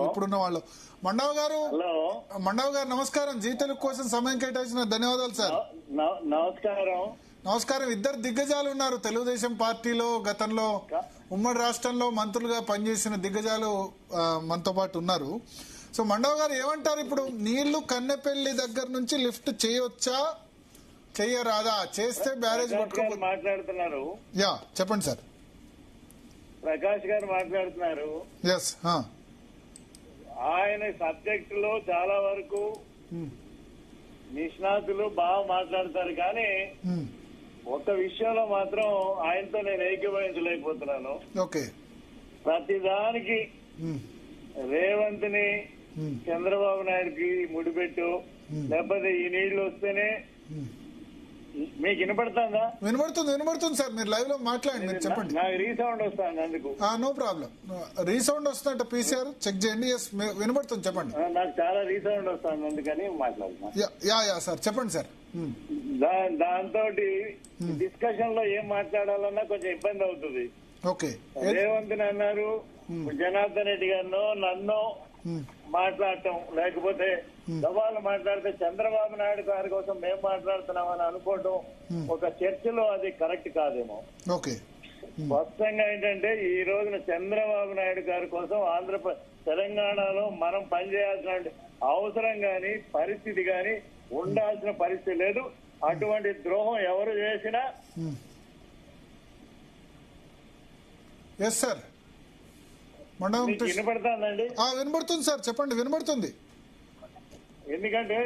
ఇప్పుడున్న వాళ్ళు. మండవ గారు నమస్కారం. జీ తెలుగు కోసం సమయం కేటాయించిన ధన్యవాదాలు సార్. నమస్కారం. ఇద్దరు దిగ్గజాలు ఉన్నారు తెలుగుదేశం పార్టీలో. గతంలో ఉమ్మడి రాష్ట్రంలో మంత్రులుగా పనిచేసిన దిగ్గజాలు మనతో పాటు ఉన్నారు. సో మండవ గారు ఏమంటారు? ఇప్పుడు నీళ్లు కన్నెపల్లి దగ్గర నుంచి లిఫ్ట్ చేయవచ్చా చెయ్యరాదా? చేస్తే బ్యారేజ్ మాట్లాడుతున్నారు. యా చెప్పండి సార్. ప్రకాష్ గారు మాట్లాడుతున్నారు. ఎస్. ఆయన సబ్జెక్ట్ లో చాలా వరకు నిష్ణాతులు బాగా మాట్లాడతారు, కానీ ఒక విషయంలో మాత్రం ఆయనతో నేను ఏకీభవించలేకపోతున్నాను. ఓకే. ప్రతిదానికి రేవంత్ ని చంద్రబాబు నాయుడుకి ముడిపెట్టు, లేకపోతే ఈ నీళ్లు వస్తేనే. మీకు వినపడుతుందా? వినపడుతుంది సార్. మీరు లైవ్ లో మాట్లాడండి, మీరు చెప్పండి. నాకు రీసౌండ్ వస్తుంది అందుకు. No problem. రీసౌండ్ వస్తుందంట పీసీఆర్ చెక్ చేయండి. ఎస్ వినపడుతుంది, చెప్పండి. నాకు చాలా రీసౌండ్ వస్తుంది అందుకని మాట్లాడుతున్నా. యా సార్ చెప్పండి సార్. దాంతో డిస్కషన్ లో ఏం మాట్లాడాలన్నా కొంచెం ఇబ్బంది అవుతుంది. ఓకే. రేవంత్ అన్నారు, జనార్దన్ రెడ్డి గారినో నన్ను మాట్లాడటం, లేకపోతే సవాళ్ళు మాట్లాడితే చంద్రబాబు నాయుడు గారి కోసం మేము మాట్లాడుతున్నామని అనుకోవడం ఒక చర్చలో అది కరెక్ట్ కాదేమో. ఓకే. స్పష్టంగా ఏంటంటే ఈ రోజున చంద్రబాబు నాయుడు గారి కోసం తెలంగాణలో మనం పనిచేయాల్సిన అవసరం గాని పరిస్థితి గాని ఉండాల్సిన పరిస్థితి లేదు. అటువంటి ద్రోహం ఎవరు చేసినా. Yes sir. వినపడుతుందండి? వినపడుతుంది సార్, చెప్పండి. వినపడుతుంది. ఎందుకంటే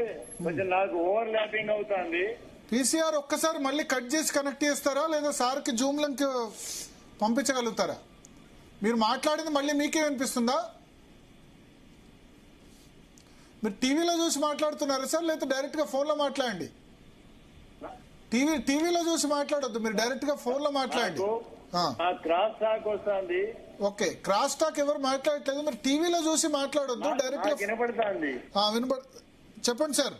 కొంచెం నాకు ఓవర్ ల్యాపింగ్ అవుతుంది. పీసీఆర్ ఒక్కసారి మళ్ళీ కట్ చేసి కనెక్ట్ చేస్తారా, లేదా సార్కి జూమ్ లింక్ పంపించగలుగుతారా? మీరు మాట్లాడింది మళ్ళీ మీకే వినిపిస్తుందా? మీరు టీవీలో చూసి మాట్లాడుతున్నారా సార్, లేదా డైరెక్ట్ గా ఫోన్ లో మాట్లాడండి? టీవీలో చూసి మాట్లాడొద్దు, మీరు డైరెక్ట్ గా ఫోన్ లో మాట్లాడండి. క్రాస్ టాక్ వస్తుంది. ఓకే. క్రాస్ టాక్ ఎవరు మాట్లాడట్లేదు, మీరు టీవీలో చూసి మాట్లాడొద్దు, డైరెక్ట్ గా వినపడుతుంది. చెప్పండి సార్.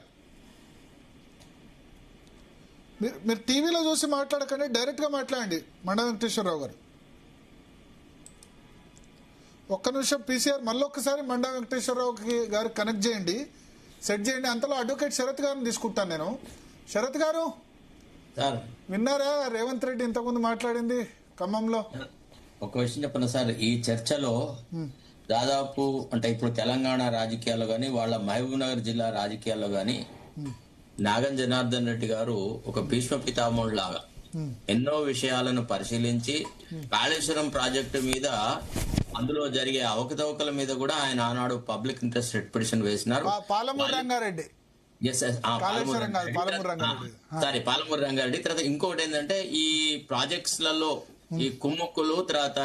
మీరు టీవీలో చూసి మాట్లాడకండి, డైరెక్ట్ గా మాట్లాడండి. మండ వెంకటేశ్వరరావు గారు ఒక్క నిమిషం. పీసీఆర్ మళ్ళీ ఒక్కసారి మండ వెంకటేశ్వరరావు గారు కనెక్ట్ చేయండి, సెట్ చేయండి. అంతలో అడ్వకేట్ శరత్ గారిని తీసుకుంటాను నేను. శరత్ గారు విన్నారా రేవంత్ రెడ్డి ఇంతకుముందు మాట్లాడింది ఖమ్మంలో? ఒక విషయం చెప్పండి సార్. ఈ చర్చలో దాదాపు అంటే ఇప్పుడు తెలంగాణ రాజకీయాల్లో గాని, వాళ్ళ మహబూబ్ నగర్ జిల్లా రాజకీయాల్లో గాని నాగం జనార్దన్ రెడ్డి గారు ఒక భీష్మ పితామహుడు లాగా ఎన్నో విషయాలను పరిశీలించి కాళేశ్వరం ప్రాజెక్టు మీద, అందులో జరిగే అవకతవకల మీద కూడా ఆయన ఆనాడు పబ్లిక్ ఇంట్రెస్ట్ రిట్ పిటిషన్ వేసినారు. పాలమూరు రంగారెడ్డి. పాలమూరు రంగారెడ్డి. తర్వాత ఇంకొకటి ఏంటంటే ఈ ప్రాజెక్ట్స్ లలో ఈ కుమ్ముక్కులు, తర్వాత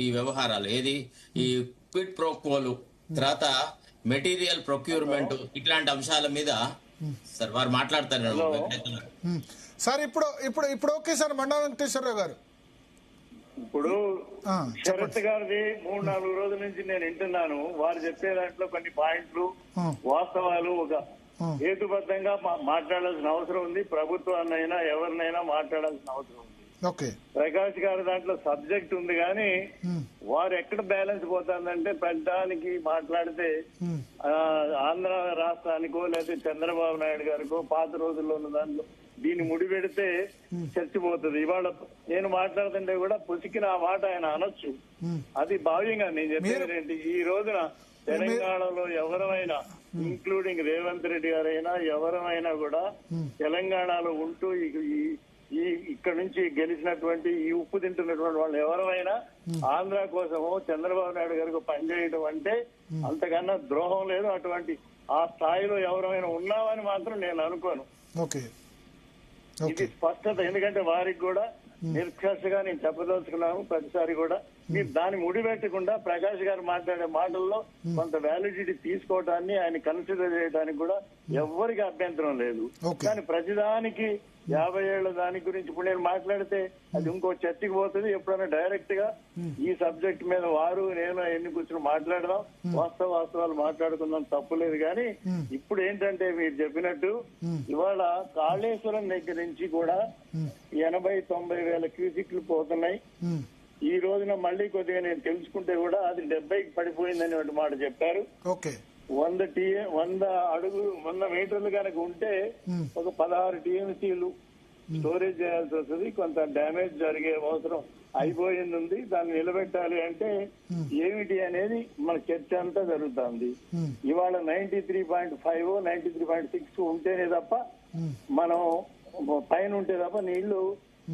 ఈ వ్యవహారాలు, ఏది ఈ క్విడ్ ప్రోక్వోలు, తర్వాత మెటీరియల్ ప్రొక్యూర్మెంట్, ఇట్లాంటి అంశాల మీద సార్ వారు మాట్లాడతారు సార్. ఇప్పుడు ఓకే సార్. మండా వెంకటేశ్వరరావు గారు ఇప్పుడు శరత్ గారిది 3-4 రోజుల నుంచి నేను వింటున్నాను. వారు చెప్పే దాంట్లో కొన్ని పాయింట్లు, వాస్తవాలు ఒక హేతుబద్ధంగా మాట్లాడాల్సిన అవసరం ఉంది. ప్రభుత్వాన్నైనా ఎవరినైనా మాట్లాడాల్సిన అవసరం ఉంది. ప్రకాష్ గారి దాంట్లో సబ్జెక్ట్ ఉంది, కానీ వారు ఎక్కడ బ్యాలెన్స్ పోతుందంటే పెద్దానికి మాట్లాడితే ఆంధ్ర రాష్ట్రానికో లేదా చంద్రబాబు నాయుడు గారికో పాత రోజుల్లో ఉన్న దాంట్లో దీన్ని ముడిపెడితే చర్చిపోతుంది. ఇవాళ నేను మాట్లాడుతుంటే కూడా పుసికిన ఆ మాట ఆయన అనొచ్చు. అది భావ్యంగా నేను చెప్పేది. ఈ రోజున తెలంగాణలో ఎవరైనా, ఇంక్లూడింగ్ రేవంత్ రెడ్డి గారైనా ఎవరైనా కూడా తెలంగాణలో ఉంటూ ఇక్కడ నుంచి గెలిచినటువంటి ఈ ఉప్పు తింటున్నటువంటి వాళ్ళు ఎవరైనా ఆంధ్ర కోసమో చంద్రబాబు నాయుడు గారికి పనిచేయడం అంటే అంతకన్నా ద్రోహం లేదు. అటువంటి ఆ స్థాయిలో ఎవరైనా ఉన్నామని మాత్రం నేను అనుకోను. ఇది స్పష్టత. ఎందుకంటే వారికి కూడా నిర్కర్షగా నేను చెప్పదలుచుకున్నాను. ప్రతిసారి కూడా మీరు దాన్ని ముడిపెట్టకుండా ప్రకాష్ గారు మాట్లాడే మాటల్లో కొంత వ్యాలిడిటీ తీసుకోవటాన్ని, ఆయన కన్సిడర్ చేయడానికి కూడా ఎవ్వరికి అభ్యంతరం లేదు. కానీ ప్రతిదానికి 50 ఏళ్ల దాని గురించి ఇప్పుడు నేను మాట్లాడితే అది ఇంకో చర్చకి పోతుంది. ఎప్పుడైనా డైరెక్ట్ గా ఈ సబ్జెక్ట్ మీద వారు నేను ఎన్ని కూర్చొని మాట్లాడదాం, వాస్తవాలు మాట్లాడుకుందాం, తప్పులేదు. కానీ ఇప్పుడు ఏంటంటే మీరు చెప్పినట్టు ఇవాళ కాళేశ్వరం దగ్గర నుంచి కూడా 80-90 వేల క్యూసిక్లు పోతున్నాయి. ఈ రోజున మళ్ళీ కొద్దిగా నేను తెలుసుకుంటే కూడా అది 70కి పడిపోయిందని ఒక మాట చెప్పారు. ఓకే 100 మీటర్లు కనుక ఉంటే ఒక 16 టీఎంసీలు స్టోరేజ్ చేయాల్సి వస్తుంది. కొంత డ్యామేజ్ జరిగే అవసరం అయిపోయింది ఉంది. దాన్ని నిలబెట్టాలి అంటే ఏమిటి అనేది మన చర్చ అంతా జరుగుతుంది. ఇవాళ 93.5 93.6 ఉంటేనే తప్ప మనం పైన ఉంటే తప్ప నీళ్లు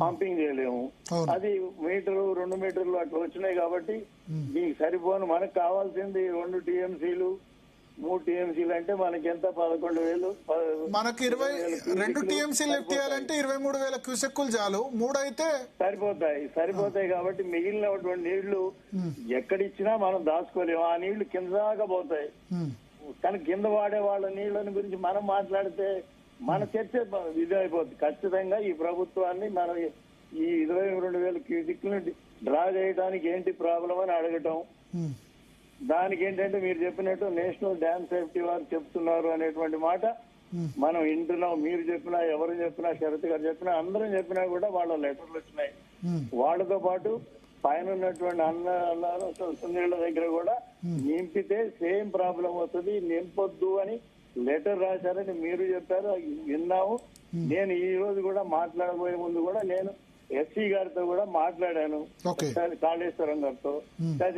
పంపింగ్ చేయలేము. అది మీటరు 2 మీటర్లు అట్లా వచ్చినాయి కాబట్టి దీనికి సరిపోను. మనకు కావాల్సింది 2 టీఎంసీలు 3 టీఎంసీలు అంటే మనకి ఎంత 11,000. మనకి 22 టీఎంసీ లిఫ్ట్ చేయాలంటే 23,000 క్యూసెక్కులు చాలు. 3 అయితే సరిపోతాయి కాబట్టి మిగిలినటువంటి నీళ్లు ఎక్కడిచ్చినా మనం దాచుకోలేము. ఆ నీళ్లు కింద దాకా పోతాయి. కానీ కింద వాడే వాళ్ళ నీళ్ళని గురించి మనం మాట్లాడితే మన చర్చ ఇది అయిపోతుంది. ఖచ్చితంగా ఈ ప్రభుత్వాన్ని మనం ఈ 22,000 క్యూసెక్లను డ్రా చేయడానికి ఏంటి ప్రాబ్లం అని అడగటం. దానికి ఏంటంటే మీరు చెప్పినట్టు నేషనల్ డ్యామ్ సేఫ్టీ వారు చెప్తున్నారు అనేటువంటి మాట మనం వింటున్నాం. మీరు చెప్పినా, ఎవరు చెప్పినా, శరత్ గారు చెప్పినా, అందరం చెప్పినా కూడా వాళ్ళ లెటర్లు వచ్చినాయి. వాళ్ళతో పాటు పైన ఉన్నటువంటి సునీళ్ళ దగ్గర కూడా నింపితే సేమ్ ప్రాబ్లం వస్తుంది, నింపొద్దు అని లెటర్ రాశారని మీరు చెప్పారు, విన్నాము. నేను ఈ రోజు కూడా మాట్లాడబోయే ముందు కూడా నేను ఎస్సీ గారితో కూడా మాట్లాడాను, కాళేశ్వరం గారితో,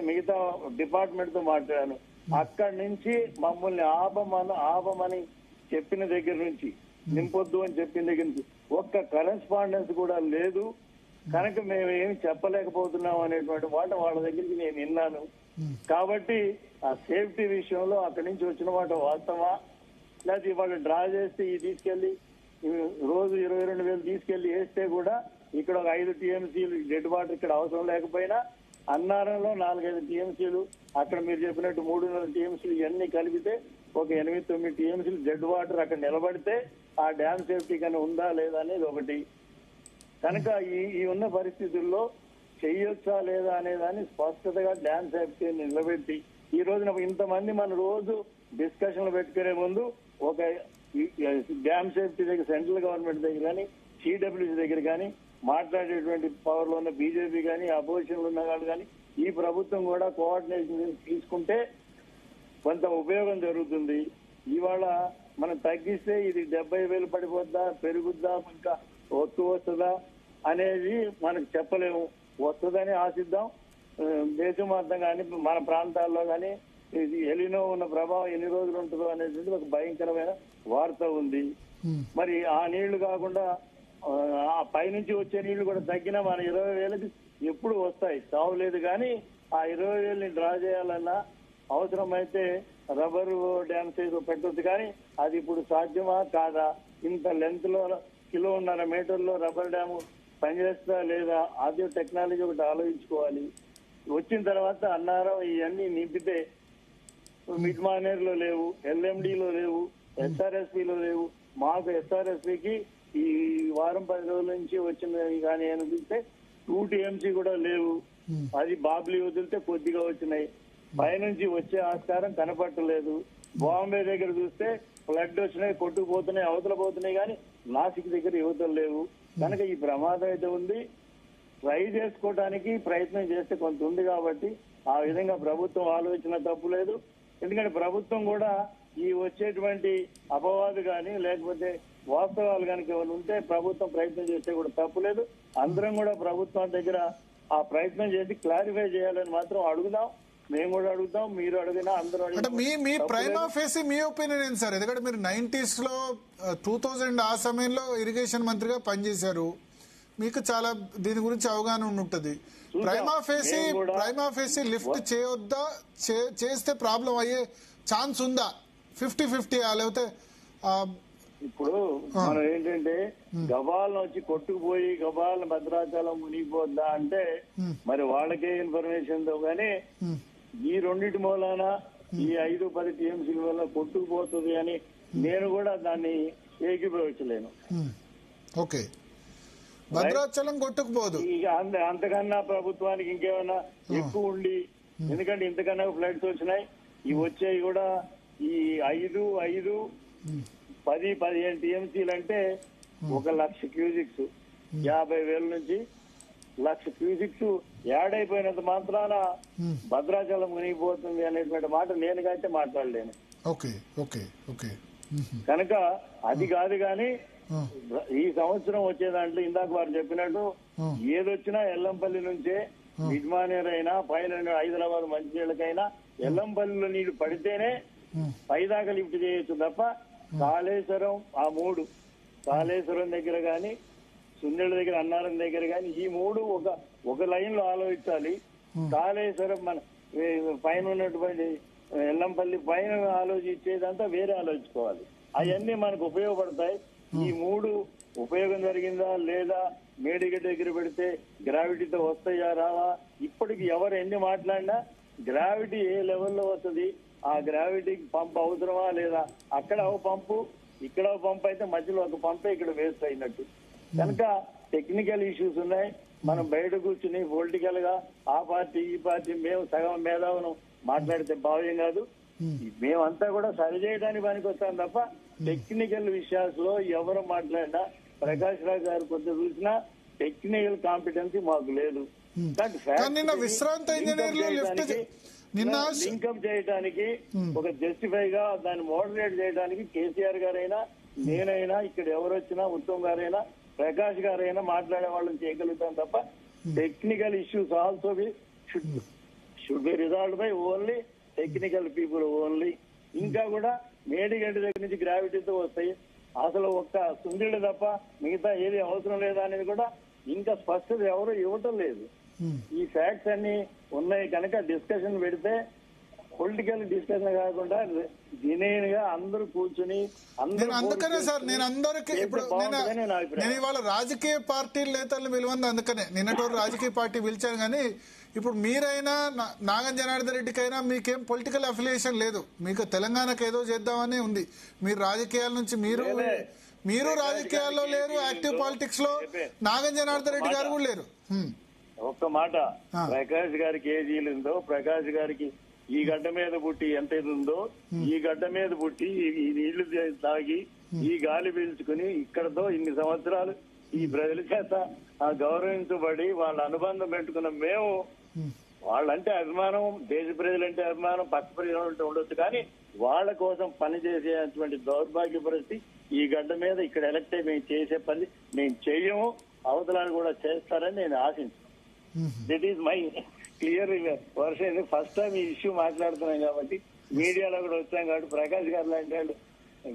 మిగతా డిపార్ట్మెంట్ తో మాట్లాడాను. అక్కడి నుంచి మమ్మల్ని ఆపమని చెప్పిన దగ్గర నుంచి, నింపొద్దు అని చెప్పిన దగ్గర నుంచి ఒక్క కరెస్పాండెన్స్ కూడా లేదు. కనుక మేము ఏమి చెప్పలేకపోతున్నాం అనేటువంటి మాట వాళ్ళ దగ్గరికి నేను విన్నాను. కాబట్టి ఆ సేఫ్టీ విషయంలో అక్కడి నుంచి వచ్చిన మాట వాస్తవా, లేకపోతే ఇవాళ డ్రా చేస్తే ఈ తీసుకెళ్లి రోజు 22,000 తీసుకెళ్లి వేస్తే కూడా ఇక్కడ ఒక 5 టీఎంసీలు డెడ్ వాటర్ ఇక్కడ అవసరం లేకపోయినా అన్నారంలో 4-5 టీఎంసీలు, అక్కడ మీరు చెప్పినట్టు 300 టీఎంసీలు ఇవన్నీ కలిపితే ఒక 8-9 టీఎంసీలు డెడ్ వాటర్ అక్కడ నిలబడితే ఆ డ్యామ్ సేఫ్టీ కానీ ఉందా లేదా అనేది ఒకటి. కనుక ఈ ఉన్న పరిస్థితుల్లో చెయ్యొచ్చా లేదా అనేదాన్ని స్పష్టతగా డ్యామ్ సేఫ్టీ నిలబెట్టి ఈ రోజున ఇంతమంది మన రోజు డిస్కషన్లు పెట్టుకునే ముందు ఒక డ్యామ్ సేఫ్టీ దగ్గర సెంట్రల్ గవర్నమెంట్ దగ్గర కానీ సిడబ్ల్యూసీ దగ్గర కానీ మాట్లాడేటువంటి పవర్ లో ఉన్న బీజేపీ కానీ అపోజిషన్ లో ఉన్న వాళ్ళు కానీ ఈ ప్రభుత్వం కూడా కోఆర్డినేషన్ తీసుకుంటే కొంత ఉపయోగం జరుగుతుంది. ఇవాళ మనం తగ్గిస్తే ఇది 70,000 పడిపోద్దా, పెరుగుద్దా, ఇంకా వస్తుందా అనేది మనకు చెప్పలేము. వస్తుందని ఆశిద్దాం. దేశం మొత్తం కానీ మన ప్రాంతాల్లో కానీ ఇది ఎలినో ఉన్న ప్రభావం ఎన్ని రోజులు ఉంటుందో అనేది ఒక భయంకరమైన వార్త ఉంది. మరి ఆ నీళ్లు కాకుండా ఆ పైనుంచి వచ్చే నీళ్లు కూడా తగ్గినా మన 20,000కి ఎప్పుడు వస్తాయి, చావులేదు. కానీ ఆ 20,000ని డ్రా చేయాలన్నా అవసరమైతే రబ్బర్ డ్యామ్ సైజ్ పెట్టొద్దు. కానీ అది ఇప్పుడు సాధ్యమా కాదా? ఇంత లెంత్ లో 1.5 మీటర్లో రబ్బర్ డ్యామ్ పనిచేస్తా లేదా? ఆద్య టెక్నాలజీ ఒకటి ఆలోచించుకోవాలి. వచ్చిన తర్వాత అన్నారం ఇవన్నీ నింపితే మిడ్ మానేర్లో లేవు, ఎల్ఎండిలో లేవు, ఎస్ఆర్ఎస్పీలో లేవు. మాకు ఎస్ఆర్ఎస్పీకి ఈ వారం 10 రోజుల నుంచి వచ్చినవి కానీ అనిపిస్తే 2 టీఎంసీ కూడా లేవు. అది బాబ్లీ వదిలితే కొద్దిగా వచ్చినాయి. పైనుంచి వచ్చే ఆస్కారం కనపట్టలేదు. బాంబే దగ్గర చూస్తే ఫ్లడ్ వచ్చినాయి, కొట్టుకుపోతున్నాయి, అవతల పోతున్నాయి. కానీ నాసిక్ దగ్గర యువతలు లేవు. కనుక ఈ ప్రమాదం అయితే ఉంది. ట్రై చేసుకోవడానికి ప్రయత్నం చేస్తే కొంత ఉంది. కాబట్టి ఆ విధంగా ప్రభుత్వం ఆలోచన తప్పు లేదు. ఎందుకంటే ప్రభుత్వం కూడా ఈ వచ్చేటువంటి అపవాదు కానీ లేకపోతే వాస్తవాలు కనుక ఏమైనా ఉంటే ప్రభుత్వం ప్రయత్నం చేస్తే కూడా తప్పులేదు. అందరం కూడా ప్రభుత్వం దగ్గర ఆ ప్రయత్నం చేసి క్లారిఫై చేయాలని మాత్రం అడుగుదాం. మేము కూడా అడుగుతాం, మీరు అడిగినా అందరూ అంటే మీ ప్రైమా ఫేసి మీ ఒపీనియన్ ఏంటి సార్? ఎందుకంటే మీరు 90s లో 2000 ఆ సమయంలో ఇరిగేషన్ మంత్రిగా పనిచేశారు, మీకు చాలా దీని గురించి అవగాహన ఉంటుంది. ప్రైమా ఫేసి లిఫ్ట్ చేయొద్దా, చేస్తే ప్రాబ్లం అయ్యే ఛాన్స్ ఉందా? 50-50 లేకపోతే ఇప్పుడు మనం ఏంటంటే గబాలను వచ్చి కొట్టుకుపోయి గబాలను భద్రాచలం మునిగిపోద్దా అంటే మరి వాళ్ళకే ఇన్ఫర్మేషన్ తో కానీ ఈ రెండింటి మూలాన ఈ 5-10 టీఎంసీల వల్ల కొట్టుకుపోతుంది అని నేను కూడా దాన్ని ఏకీభవించలేను. ఓకే, భద్రాచలం కొట్టుకుపోదు. ఇక అంతకన్నా ప్రభుత్వానికి ఇంకేమైనా ఎక్కువ ఉండి, ఎందుకంటే ఇంతకన్నా ఫ్లడ్స్ వచ్చినాయి. ఇవి వచ్చాయి కూడా ఈ 5-10-15 టీఎంసీలు అంటే 1,00,000 క్యూజిక్స్ 50,000 నుంచి 1,00,000 క్యూసిక్స్ యాడ్ అయిపోయినంత మాత్రాన భద్రాచలం మునిగిపోతుంది అనేటువంటి మాట నేను అయితే మాట్లాడలేను. Okay okay okay. కనుక అది కాదు కానీ ఈ సంవత్సరం వచ్చే దాంట్లో ఇందాక వారు చెప్పినట్టు ఏదొచ్చినా ఎల్లంపల్లి నుంచే మిడ్మానేర్ అయినా పైన హైదరాబాద్ మంచినీళ్ళకైనా ఎల్లంపల్లిలో నీళ్లు పడితేనే పైదాకా లిఫ్ట్ చేయొచ్చు తప్ప కాళేశ్వరం ఆ 3 కాళేశ్వరం దగ్గర గాని సున్నెల దగ్గర అన్నారం దగ్గర గాని ఈ 3 ఒక లైన్ లో ఆలోచించాలి. కాళేశ్వరం మన పైన ఉన్నటువంటి ఎల్లంపల్లి పైన ఆలోచించేదంతా వేరే ఆలోచించుకోవాలి. అవన్నీ మనకు ఉపయోగపడతాయి. ఈ 3 ఉపయోగం జరిగిందా లేదా, మేడిగడ్డ దగ్గర పెడితే గ్రావిటీతో వస్తాయా రావా, ఇప్పటికి ఎవరు ఎన్ని మాట్లాడినా గ్రావిటీ ఏ లెవెల్లో వస్తుంది, ఆ గ్రావిటీకి పంపు అవసరమా లేదా, అక్కడ ఒక పంపు ఇక్కడ ఒక పంపు అయితే మధ్యలో ఒక పంపే ఇక్కడ వేస్ట్ అయినట్టు. కనుక టెక్నికల్ ఇష్యూస్ ఉన్నాయి. మనం బయట కూర్చుని పొలిటికల్ గా ఆ పార్టీ ఈ పార్టీ మేము సగం మేధావును మాట్లాడితే భావ్యం కాదు. మేమంతా కూడా సరి చేయడానికి పనికి వస్తాం తప్ప టెక్నికల్ విషయాల్లో ఎవరు మాట్లాడినా ప్రకాష్ రావు గారు కొంత చూసినా టెక్నికల్ కాంపిటెన్సీ మాకు లేదు. నిన్న విశ్రాంత ఇంజనీర్లు లింకప్ చేయడానికి ఒక జస్టిఫై గా దాన్ని మోడరేట్ చేయడానికి కేసీఆర్ గారైనా నేనైనా ఇక్కడ ఎవరు వచ్చినా ఉత్తమ్ గారైనా ప్రకాష్ గారైనా మాట్లాడే వాళ్ళని చేయగలుగుతాం తప్ప technical issues also should be resolved by only technical people only. ఇంకా కూడా మేడిగడ్డ దగ్గర నుంచి గ్రావిటీతో వస్తాయి, అసలు ఒక్క సుందీళ్ళు తప్ప మిగతా ఏది అవసరం లేదా అనేది కూడా ఇంకా స్పష్టత ఎవరు ఇవ్వటం లేదు. ఈ ఫ్యాక్ట్స్ అన్ని ఉన్నాయి కనుక డిస్కషన్ పెడితే పొలిటికల్ డిస్కషన్ కాకుండా జెన్యూన్ గా అందరూ కూర్చుని అందుకనే సార్ నేను అందరికి ఇప్పుడు నేను ఇవాళ రాజకీయ పార్టీ నేతలను పిలవంది అందుకనే నిన్నటి రాజకీయ పార్టీ పిలిచాను. కానీ ఇప్పుడు మీరైనా నాగం జనార్దన్ రెడ్డికైనా మీకేం పొలిటికల్ అఫిలియేషన్ లేదు, మీకు తెలంగాణకు ఏదో చేద్దామని ఉంది. మీరు రాజకీయాల నుంచి మీరు రాజకీయాల్లో లేరు, యాక్టివ్ పాలిటిక్స్ లో నాగం జనార్దన్ రెడ్డి గారు కూడా లేరు. ఒక్క మాట, ప్రకాష్ గారికి ఏ జీలు ఉందో, ప్రకాష్ గారికి ఈ గడ్డ మీద పుట్టి ఎంత ఇది ఉందో, ఈ గడ్డ మీద పుట్టి ఈ నీళ్లు తాగి ఈ గాలి పీల్చుకుని ఇక్కడతో ఇన్ని సంవత్సరాలు ఈ ప్రజల చేత గౌరవించబడి వాళ్ళ అనుబంధం పెట్టుకున్న మేము, వాళ్ళంటే అభిమానం, దేశ ప్రజలంటే అభిమానం, పక్క ప్రజలంటే ఉండొచ్చు, కానీ వాళ్ళ కోసం పనిచేసేటువంటి దౌర్భాగ్య పరిస్థితి ఈ గడ్డ మీద ఇక్కడ ఎలక్ట్ అయి మేము చేసే పని మేము చెయ్యము, అవతలాన్ని కూడా చేస్తారని నేను ఆశించాను. This is my clear version. First time ఈ ఇష్యూ మాట్లాడుతున్నాం కాబట్టి మీడియాలో కూడా వచ్చాం కాబట్టి ప్రకాష్ గారు లాంటి వాళ్ళు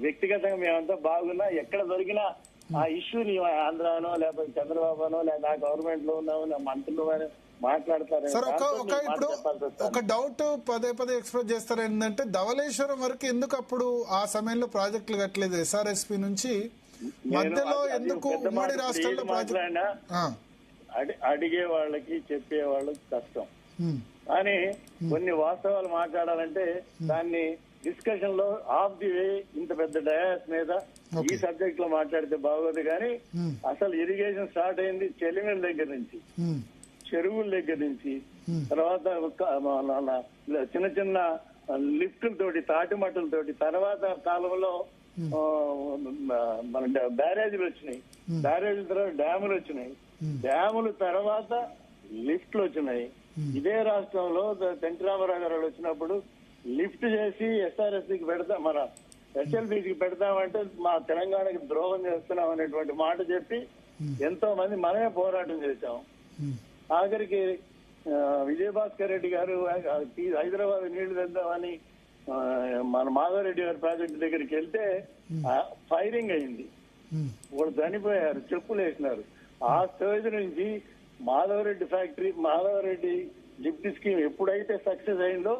వ్యక్తిగతంగా మేమంతా బాగున్నా ఎక్కడ దొరికినా ఆ ఇష్యూని ఆంధ్రానో లేకపోతే చంద్రబాబునో లేదా గవర్నమెంట్ లో ఉన్నామో నా మంత్రులు మాట్లాడతారు. ఇప్పుడు ఒక డౌట్ పదే ఎక్స్ప్రెస్ చేస్తారు ఏంటంటే ధవళేశ్వరం వరకు ఎందుకు అప్పుడు ఆ సమయంలో ప్రాజెక్టులు కట్టలేదు ఎస్ఆర్ఎస్పి నుంచి, మధ్యలో ఎందుకు ఉమ్మడి రాష్ట్రంలో మాట్లాడినా అడిగే వాళ్ళకి చెప్పే వాళ్ళకి కష్టం. కానీ కొన్ని వాస్తవాలు మాట్లాడాలంటే దాన్ని డిస్కషన్ లో ఆఫ్ ది వే ఇంత పెద్ద డయాస్ మీద ఈ సబ్జెక్ట్ లో మాట్లాడితే బాగోదు. కానీ అసలు ఇరిగేషన్ స్టార్ట్ అయింది చెలిమెల దగ్గర నుంచి, చెరువుల దగ్గర నుంచి, తర్వాత చిన్న చిన్న లిఫ్టులతోటి తాటిమట్టులతోటి, తర్వాత కాలంలో మన బ్యారేజీలు వచ్చినాయి, బ్యారేజీల తర్వాత డ్యాములు వచ్చినాయి, డ్యాముల తర్వాత లిఫ్ట్లు వచ్చినాయి. ఇదే రాష్ట్రంలో ఎన్టీ రామారావు గారు వచ్చినప్పుడు లిఫ్ట్ చేసి ఎస్ఆర్ఎస్కి పెడతాం, మన ఎస్ఎల్బికి పెడతామంటే మా తెలంగాణకి ద్రోహం చేస్తున్నాం అనేటువంటి మాట చెప్పి ఎంతో మంది మనమే పోరాటం చేశాం. ఆఖరికి విజయభాస్కర్ రెడ్డి గారు హైదరాబాద్ నీళ్లు తెద్దామని మన మాధవరెడ్డి గారి ప్రాజెక్టు దగ్గరికి వెళ్తే ఫైరింగ్ అయింది, వాళ్ళు చనిపోయారు, చెప్పులు వేసినారు. ఆ స్టేజ్ నుంచి Madhavareddy factory, Madhavareddy lift scheme ఎప్పుడైతే సక్సెస్ అయిందో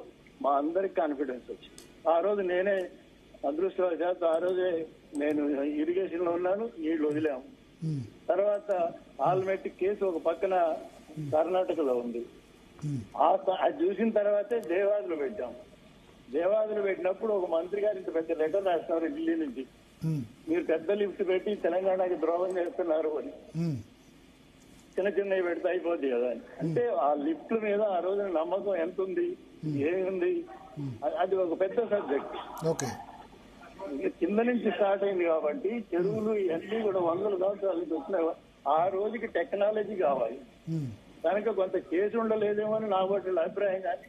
మా అందరికి కాన్ఫిడెన్స్ వచ్చింది. ఆ రోజు నేనే అదృష్టవశాత్తు ఆ రోజే నేను ఇరిగేషన్ లో ఉన్నాను, నీళ్లు వదిలాము. తర్వాత ఆల్మెట్ కేసు ఒక పక్కన కర్ణాటకలో ఉంది, అది చూసిన తర్వాతే దేవాదులు పెట్టాం. దేవాదులు పెట్టినప్పుడు ఒక మంత్రి గారు ఇంత పెద్ద లెటర్ రాస్తున్నారు ఢిల్లీ నుంచి, మీరు పెద్ద లిఫ్ట్ పెట్టి తెలంగాణకి ద్రోహం చేస్తున్నారు అని. చిన్న చిన్నవి పెడితే అయిపోద్ది కదా అని. అంటే ఆ లిఫ్ట్ మీద ఆ రోజున నమ్మకం ఎంత ఉంది, ఏముంది, అది ఒక పెద్ద సబ్జెక్ట్. కింద నుంచి స్టార్ట్ అయింది కాబట్టి చెరువులు ఇవన్నీ కూడా 100 సంవత్సరాల నుంచి వచ్చిన ఆ రోజుకి టెక్నాలజీ కావాలి. కనుక కొంత కేసు ఉండలేదేమో అని నా వాళ్ళ అభిప్రాయం. కానీ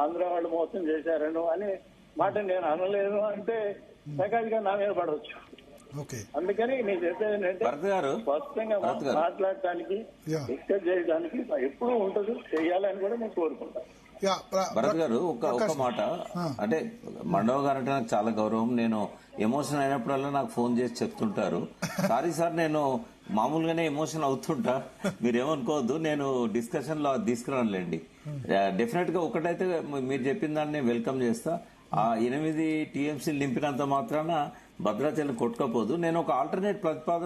ఆంధ్ర వాళ్ళు మోసం చేశారను అనే మాట నేను అనలేదు అంటే సకాలిగా నా మీద పడవచ్చు. అందుకని నేను చెప్పేది ఏంటంటే స్పష్టంగా మాట్లాడటానికి డిస్కస్ చేయడానికి ఎప్పుడూ ఉంటుంది, చేయాలని కూడా నేను కోరుకుంటాను. భరత్ గారు ఒక మాట అంటే మండవ గారు అంటే నాకు చాలా గౌరవం. నేను ఎమోషన్ అయినప్పుడల్లా నాకు ఫోన్ చేసి చెప్తుంటారు, సారీ సార్ నేను మామూలుగానే ఎమోషన్ అవుతుంటా, మీరేమనుకోవద్దు, నేను డిస్కషన్ లో తీసుకురానులేండి. డెఫినెట్ గా ఒకటైతే మీరు చెప్పిన దాన్ని వెల్కమ్ చేస్తా. ఆ 8 TMCలు నింపినంత మాత్రాన భద్రాచలం కొట్టుకపోదు. నేను ఒక ఆల్టర్నేట్ ప్రతిపాదన